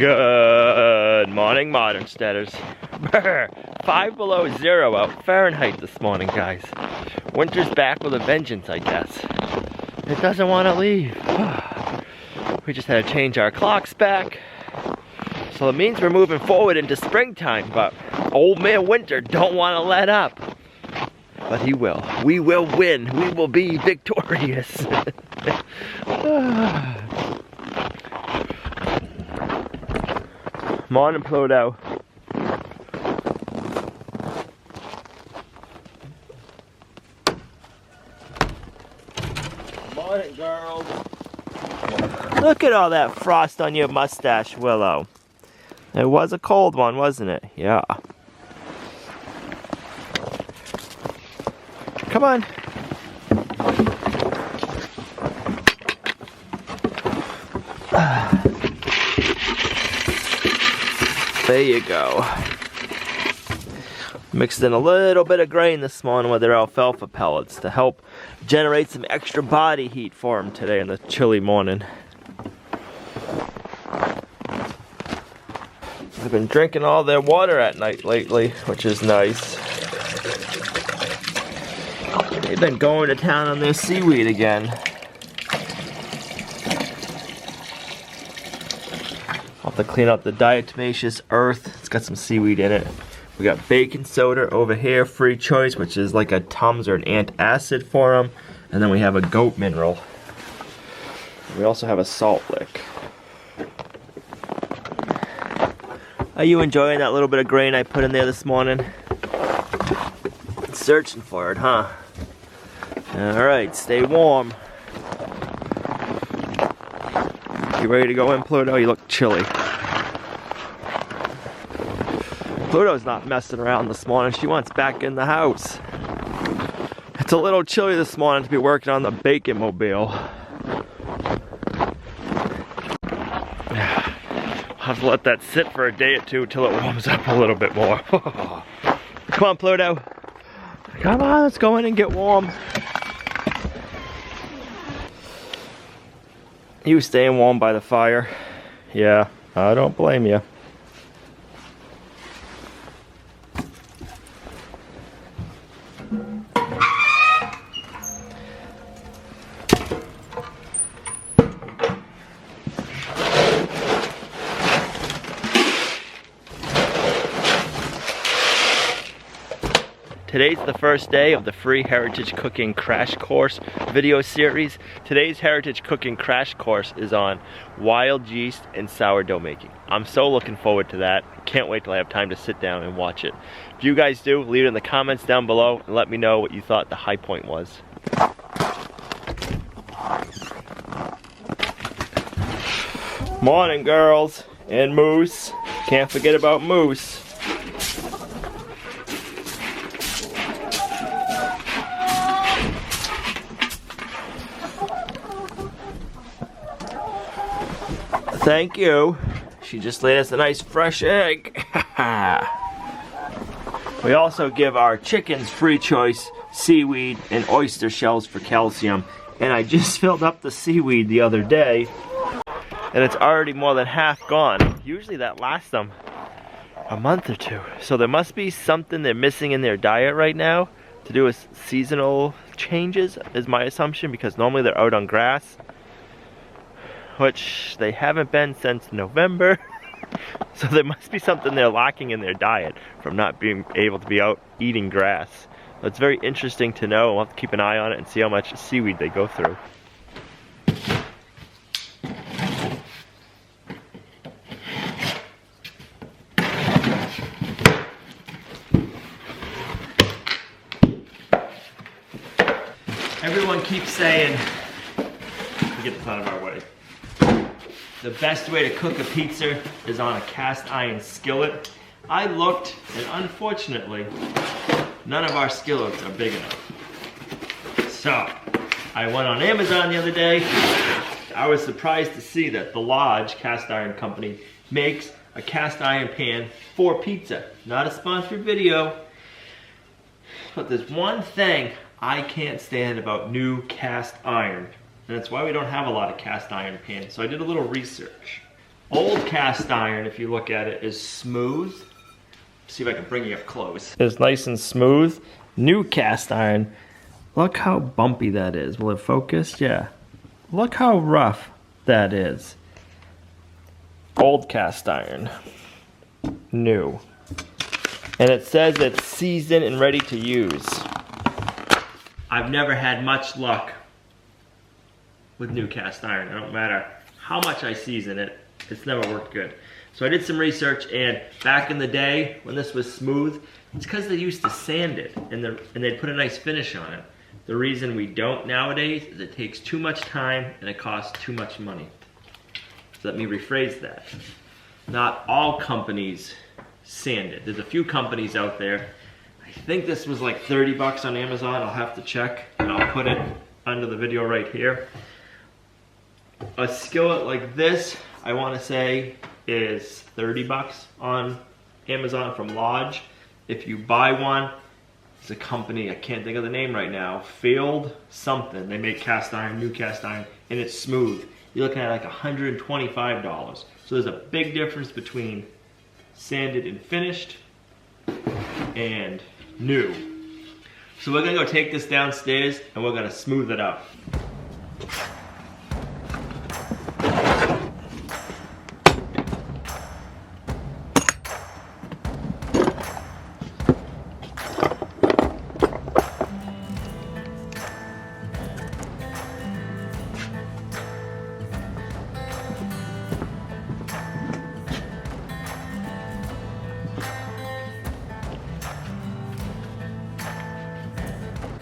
Good morning, Modern Steaders. 5 below 0 out Fahrenheit this morning, guys. Winter's back with a vengeance, I guess. It doesn't want to leave. We just had to change our clocks back. So it means we're moving forward into springtime, but old man Winter don't want to let up. But he will. We will win. We will be victorious. Morning, Pluto. Morning, girls. Look at all that frost on your mustache, Willow. It was a cold one, wasn't it? Yeah. Come on. There you go. Mixed in a little bit of grain this morning with their alfalfa pellets to help generate some extra body heat for them today in the chilly morning. I've been drinking all their water at night lately, which is nice. They've been going to town on their seaweed again. I'll have to clean out the diatomaceous earth. It's got some seaweed in it. We got baking soda over here, free choice, which is like a Tums or an antacid for them. And then we have a goat mineral. We also have a salt lick. Are you enjoying that little bit of grain I put in there this morning? Searching for it, huh? Alright, stay warm. You ready to go in, Pluto? You look chilly. Pluto's not messing around this morning. She wants back in the house. It's a little chilly this morning to be working on the bacon mobile. I'll have to let that sit for a day or two till it warms up a little bit more. Come on, Pluto. Come on, let's go in and get warm. You staying warm by the fire? Yeah, I don't blame you. Today's the first day of the free Heritage Cooking Crash Course video series. Today's Heritage Cooking Crash Course is on wild yeast and sourdough making. I'm so looking forward to that. Can't wait till I have time to sit down and watch it. If you guys do, leave it in the comments down below and let me know what you thought the high point was. Morning, girls and Moose. Can't forget about Moose. Thank you. She just laid us a nice fresh egg. We also give our chickens free choice seaweed and oyster shells for calcium. And I just filled up the seaweed the other day and it's already more than half gone. Usually that lasts them a month or two. So there must be something they're missing in their diet right now to do with seasonal changes is my assumption, because normally they're out on grass, which they haven't been since November. So there must be something they're lacking in their diet from not being able to be out eating grass. So it's very interesting to know. We'll have to keep an eye on it and see how much seaweed they go through. Everyone keeps saying, get this out of our way, the best way to cook a pizza is on a cast iron skillet. I looked, and unfortunately, none of our skillets are big enough. So, I went on Amazon the other day. I was surprised to see that the Lodge Cast Iron Company makes a cast iron pan for pizza. Not a sponsored video, but there's one thing I can't stand about new cast iron. And that's why we don't have a lot of cast iron pans. So I did a little research. Old cast iron, if you look at it, is smooth. See if I can bring you up close. It's nice and smooth. New cast iron, look how bumpy that is. Will it focus? Yeah. Look how rough that is. Old cast iron, new. And it says it's seasoned and ready to use. I've never had much luck with new cast iron. It don't matter how much I season it, it's never worked good. So I did some research, and back in the day when this was smooth, it's because they used to sand it and they'd put a nice finish on it. The reason we don't nowadays is it takes too much time and it costs too much money. So let me rephrase that. Not all companies sand it. There's a few companies out there. I think this was like 30 bucks on Amazon. I'll have to check, and I'll put it under the video right here. A skillet like this, I want to say, is 30 bucks on Amazon from Lodge. If you buy one, it's a company, I can't think of the name right now, Field something. They make cast iron, new cast iron, and it's smooth. You're looking at like $125. So there's a big difference between sanded and finished and new. So we're gonna go take this downstairs and we're gonna smooth it up.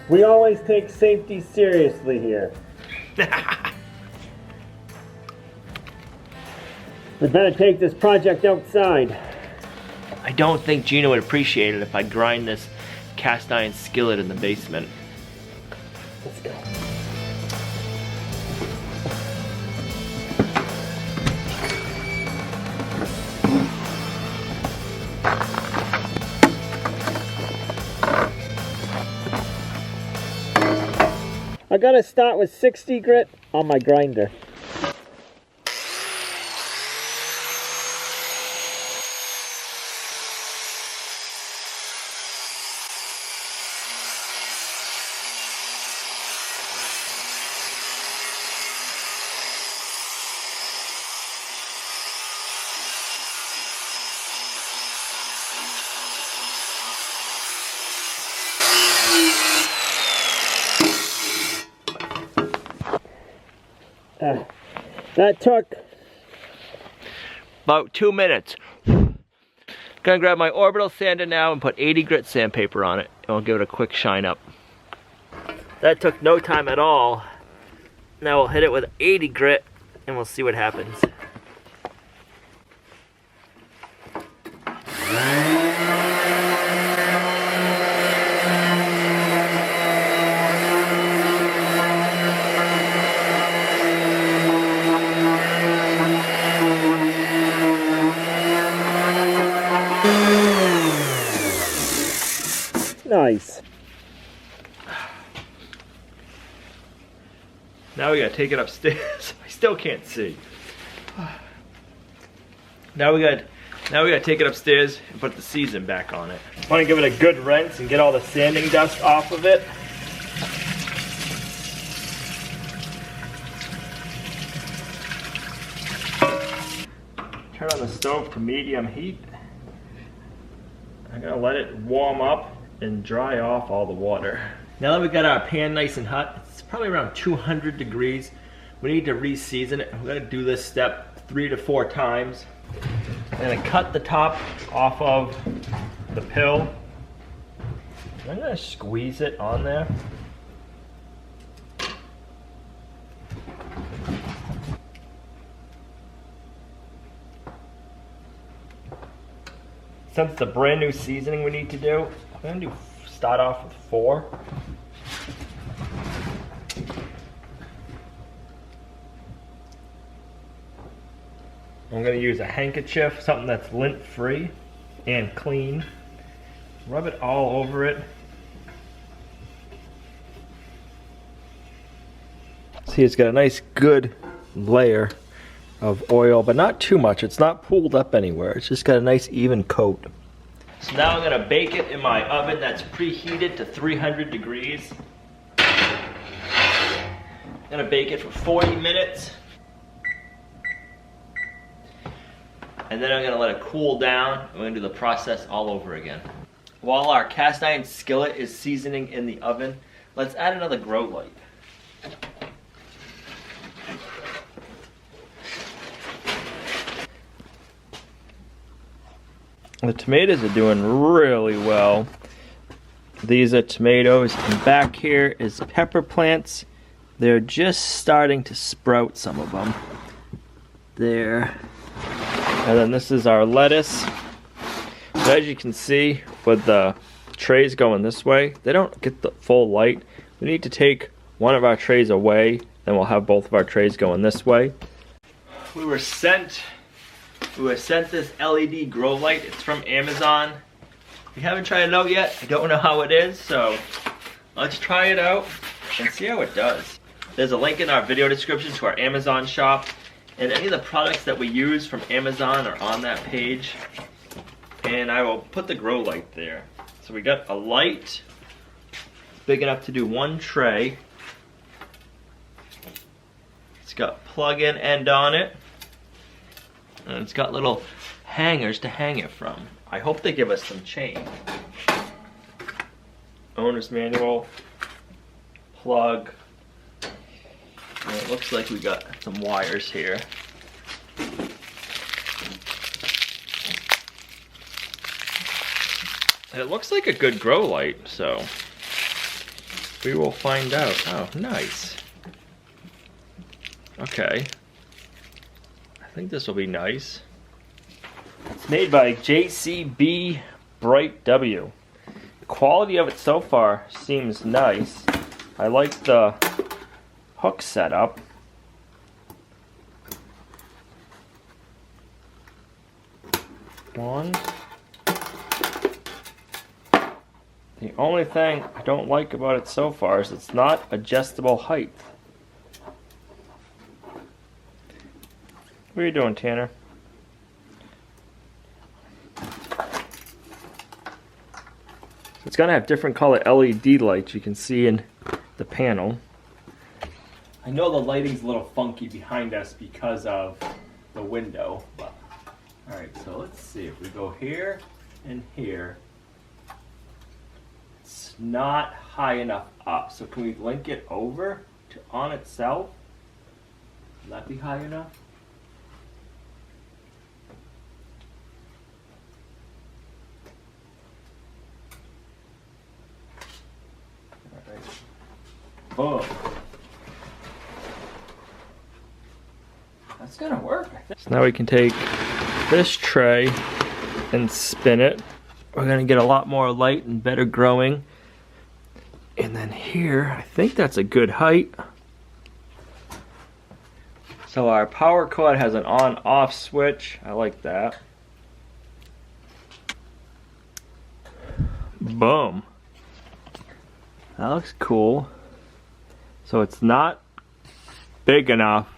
We always take safety seriously here. We better take this project outside. I don't think Gina would appreciate it if I grind this cast iron skillet in the basement. Let's go. I gotta start with 60 grit on my grinder. That took about 2 minutes. Gonna grab my orbital sander now and put 80 grit sandpaper on it, and we'll give it a quick shine up. That took no time at all. Now we'll hit it with 80 grit and we'll see what happens. Nice. Now we gotta take it upstairs. I still can't see. Now we gotta take it upstairs and put the season back on it. I want to give it a good rinse and get all the sanding dust off of it. Turn on the stove to medium heat. I'm gonna let it warm up and dry off all the water. Now that we got our pan nice and hot, it's probably around 200 degrees. We need to re-season it. We're gonna do this step 3 to 4 times. I'm gonna cut the top off of the pill. I'm gonna squeeze it on there. Since it's a brand new seasoning we need to do, I'm gonna start off with 4. I'm gonna use a handkerchief, something that's lint free and clean. Rub it all over it. See, it's got a nice good layer of oil, but not too much. It's not pooled up anywhere. It's just got a nice even coat. So now I'm gonna bake it in my oven that's preheated to 300 degrees. I'm gonna bake it for 40 minutes. And then I'm gonna let it cool down. I'm gonna do the process all over again. While our cast iron skillet is seasoning in the oven, let's add another grow light. The tomatoes are doing really well. These are tomatoes, and back here is pepper plants. They're just starting to sprout, some of them. There. And then this is our lettuce. So as you can see, with the trays going this way, they don't get the full light. We need to take one of our trays away, then we'll have both of our trays going this way. We were sent this LED grow light. It's from Amazon. We haven't tried it out yet. I don't know how it is, so let's try it out and see how it does. There's a link in our video description to our Amazon shop, and any of the products that we use from Amazon are on that page. And I will put the grow light there. So we got a light big enough to do one tray. It's got plug-in end on it. And it's got little hangers to hang it from. I hope they give us some chain. Owner's manual, plug. And it looks like we got some wires here. It looks like a good grow light, so we will find out. Oh, nice. Okay. I think this will be nice. It's made by JCB Bright W. The quality of it so far seems nice. I like the hook setup. One. The only thing I don't like about it so far is it's not adjustable height. What are you doing, Tanner? So it's gonna have different color LED lights you can see in the panel. I know the lighting's a little funky behind us because of the window, but alright, so let's see if we go here and here. It's not high enough up, so can we link it over to on itself? Will that be high enough? Boom. That's gonna work, I think. So now we can take this tray and spin it. We're gonna get a lot more light and better growing. And then here, I think that's a good height. So our power cord has an on-off switch. I like that. Boom. That looks cool. So it's not big enough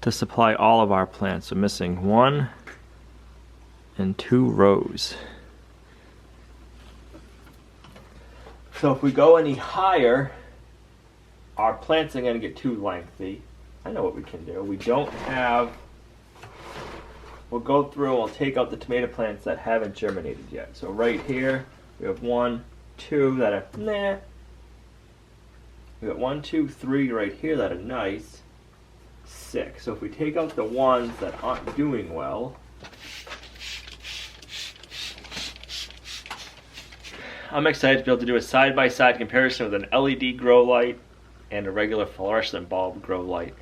to supply all of our plants. We're missing 1 and 2 rows. So if we go any higher, our plants are going to get too lengthy. I know what we can do. We don't have... We'll go through and we'll take out the tomato plants that haven't germinated yet. So right here, we have 1, 2 that are nah. We got 1, 2, 3 right here that are nice. 6. So if we take out the ones that aren't doing well, I'm excited to be able to do a side-by-side comparison with an LED grow light and a regular fluorescent bulb grow light.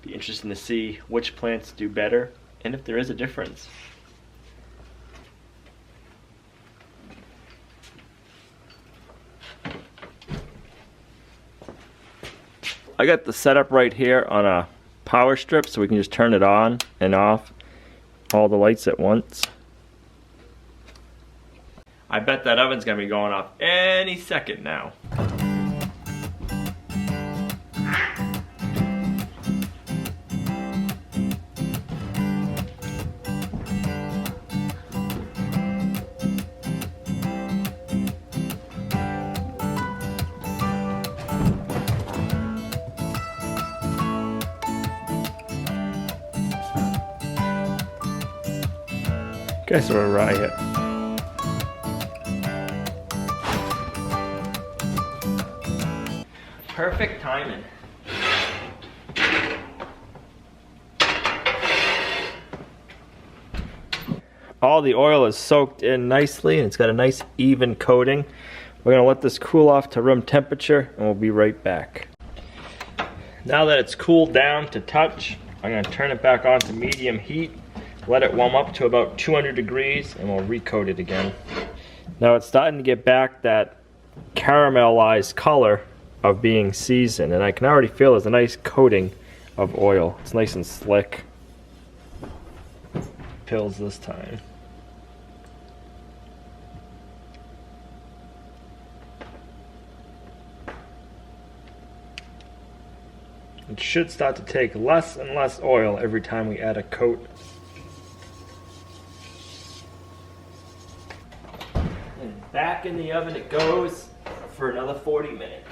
Be interesting to see which plants do better and if there is a difference. I got the setup right here on a power strip so we can just turn it on and off all the lights at once. I bet that oven's gonna be going off any second now. Guys are a riot. Perfect timing. All the oil is soaked in nicely and it's got a nice even coating. We're gonna let this cool off to room temperature and we'll be right back. Now that it's cooled down to touch, I'm gonna turn it back on to medium heat, let it warm up to about 200 degrees and we'll recoat it again. Now it's starting to get back that caramelized color of being seasoned, and I can already feel there's a nice coating of oil. It's nice and slick. Pills this time. It should start to take less and less oil every time we add a coat. And back in the oven it goes for another 40 minutes.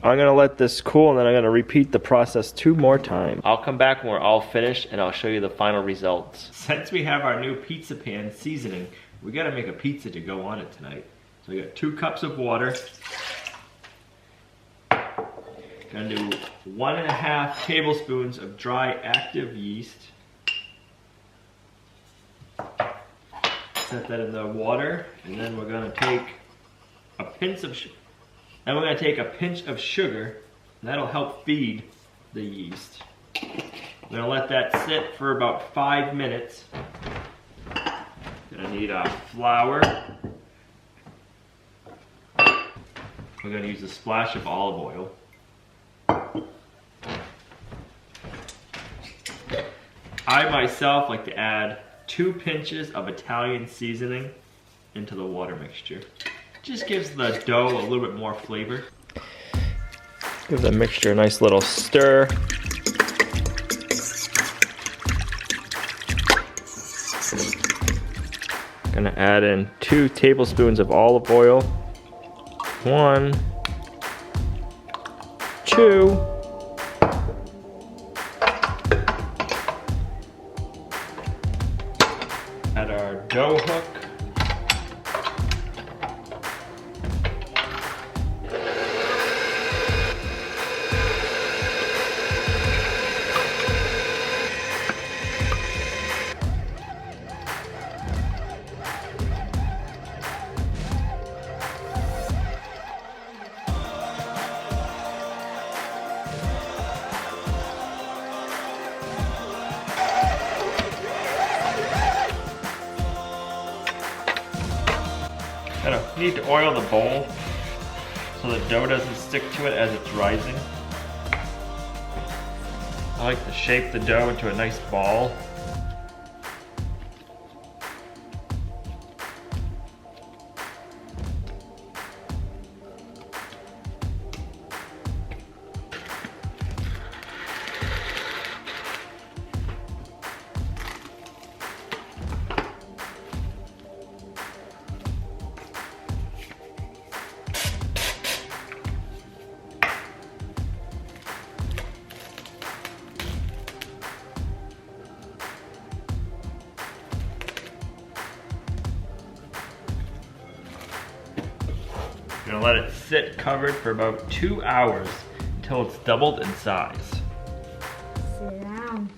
I'm gonna let this cool and then I'm gonna repeat the process 2 more times. I'll come back when we're all finished and I'll show you the final results. Since we have our new pizza pan seasoning, we gotta make a pizza to go on it tonight. So we got 2 cups of water. Gonna do 1.5 tablespoons of dry active yeast. Set that in the water, and then we're gonna take a pinch of sugar, and that'll help feed the yeast. We're gonna let that sit for about 5 minutes. Gonna need our flour. We're gonna use a splash of olive oil. I myself like to add 2 pinches of Italian seasoning into the water mixture. Just gives the dough a little bit more flavor. Give the mixture a nice little stir. Gonna add in 2 tablespoons of olive oil. 1, 2. Add our dough hook. You need to oil the bowl so the dough doesn't stick to it as it's rising. I like to shape the dough into a nice ball. You're gonna let it sit covered for about 2 hours until it's doubled in size. Sit down.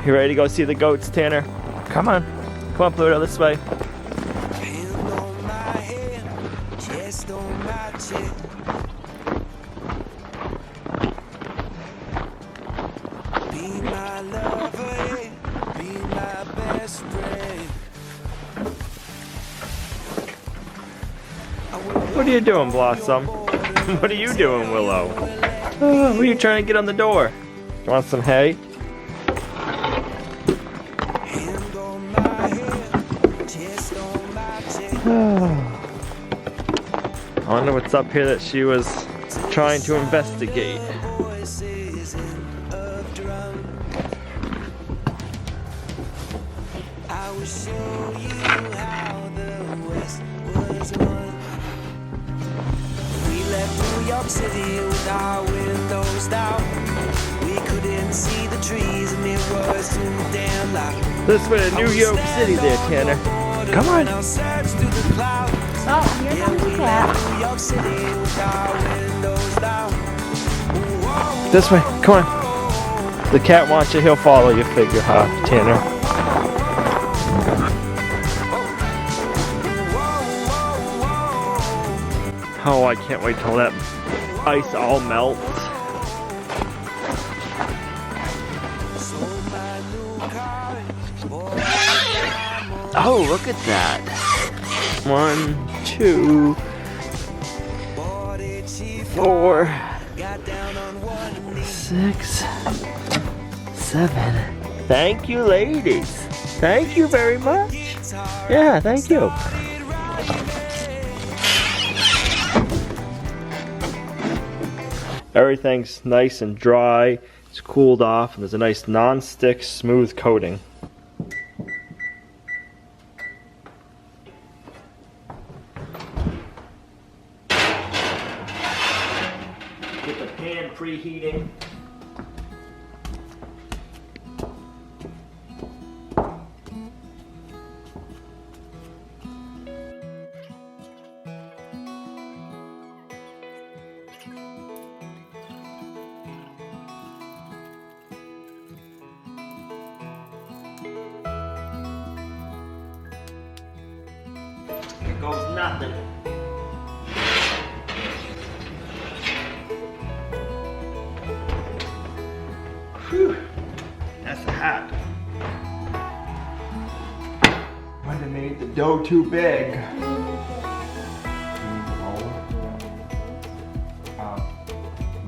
You ready to go see the goats, Tanner? Come on. Come on, Pluto, this way. Hand on my head, chest on my chest. Be my lover, be my best friend. What are you doing, Blossom? What are you doing, Willow? Oh, what are you trying to get on the door? You want some hay? Hand on my head, chest on my chest. I wonder what's up here that she was trying to investigate. Voices and show you how the West was won. We left New York City with our windows down. We couldn't see the trees and it was too damn loud. This way to New York City there, Tanner. Come on. Oh, here comes the cat. New York City with our windows down. This way, come on. The cat wants you, he'll follow you, figure, huh, Tanner? Oh, I can't wait till that ice all melts. Oh, look at that. 1, 2, 4, 6, 7. Thank you, ladies. Thank you very much. Yeah, thank you. Everything's nice and dry. It's cooled off, and there's a nice non-stick, smooth coating. Get the pan preheating. Here goes nothing. Whew, that's a hat. Might have made the dough too big.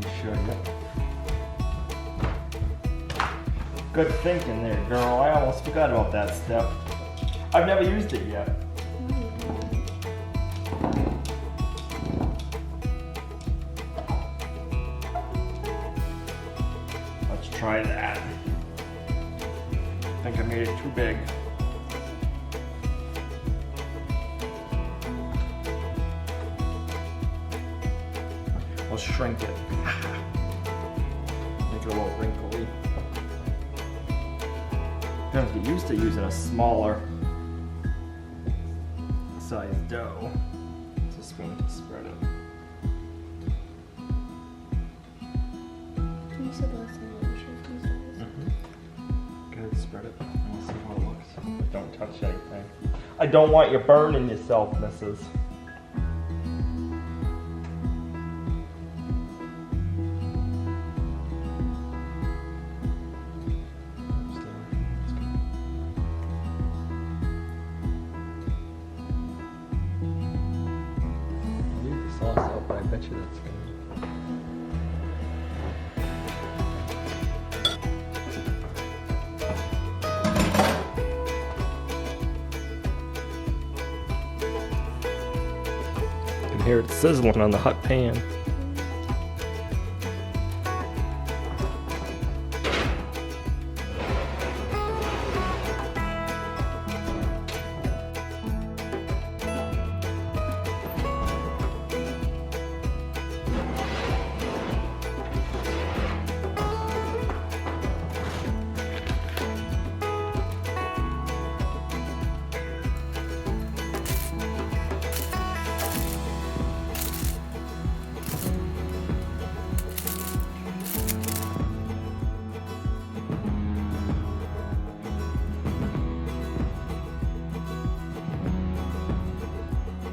You should. Good thinking there, girl. I almost forgot about that step. I've never used it yet. Let's try that. I think I made it too big. We'll shrink it. Make it a little wrinkly. You have to get used to using a smaller size dough. It's a spoon to spread it. You said last time that you should use those. Good, spread it. We'll see how it looks. But don't touch anything. I don't want you burning yourself, missus. Sauce up, but I bet you that's good. You can hear it sizzling on the hot pan.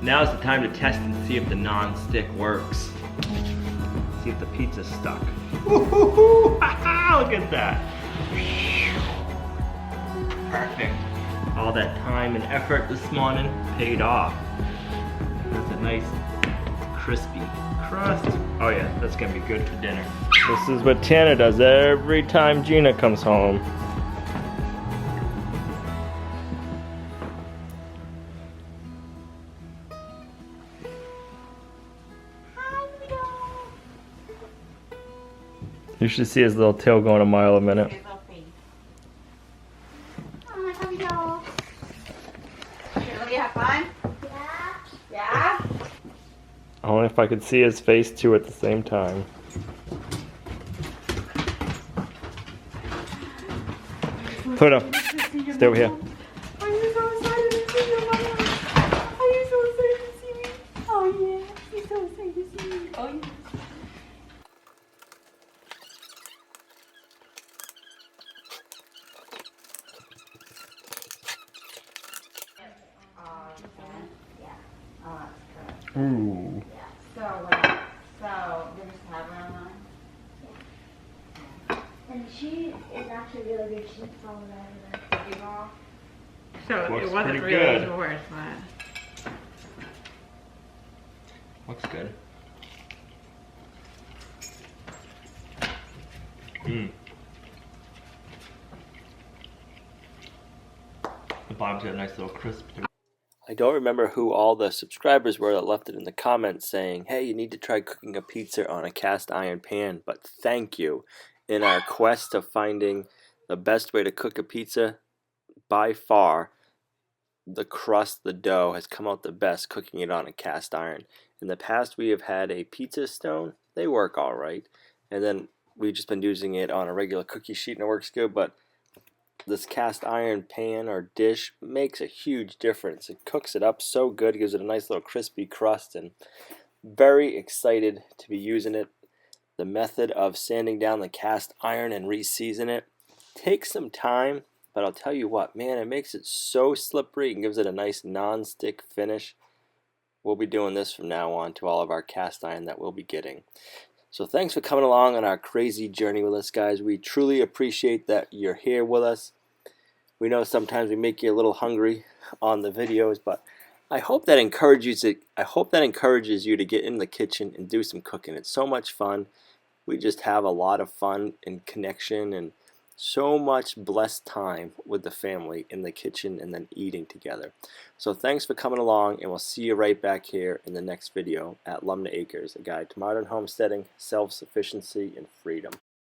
Now's the time to test and see if the non-stick works. See if the pizza's stuck. Woo-hoo-hoo! Look at that. Perfect. All that time and effort this morning paid off. There's a nice crispy crust. Oh yeah, that's gonna be good for dinner. This is what Tana does every time Gina comes home. You should see his little tail going a mile a minute. could see his face too at the same time. Pluto, stay over here. Are you so excited to see your mama? Are you so excited to see me? Oh yeah, you're so excited to see me. Oh yeah. Ooh. So they just have her online? And she is actually really good. She followed everywhere. So Looks it wasn't pretty really good. yours, but Looks good. Mmm. The bottom's got a nice little crisp to it. I don't remember who all the subscribers were that left it in the comments saying, hey, you need to try cooking a pizza on a cast iron pan, but thank you. In our quest of finding the best way to cook a pizza, by far, the crust, the dough, has come out the best cooking it on a cast iron. In the past, we have had a pizza stone. They work all right. And then we've just been using it on a regular cookie sheet and it works good, but this cast iron pan or dish makes a huge difference. It cooks it up so good, gives it a nice little crispy crust, and very excited to be using it. The method of sanding down the cast iron and re-season it takes some time, but I'll tell you what, man, it makes it so slippery and gives it a nice non-stick finish. We'll be doing this from now on to all of our cast iron that we'll be getting. So thanks for coming along on our crazy journey with us, guys. We truly appreciate that you're here with us. We know sometimes we make you a little hungry on the videos, but I hope that encourages you to get in the kitchen and do some cooking. It's so much fun. We just have a lot of fun and connection and so much blessed time with the family in the kitchen and then eating together. So thanks for coming along, and we'll see you right back here in the next video at Lumnah Acres, a guide to modern homesteading, self-sufficiency, and freedom.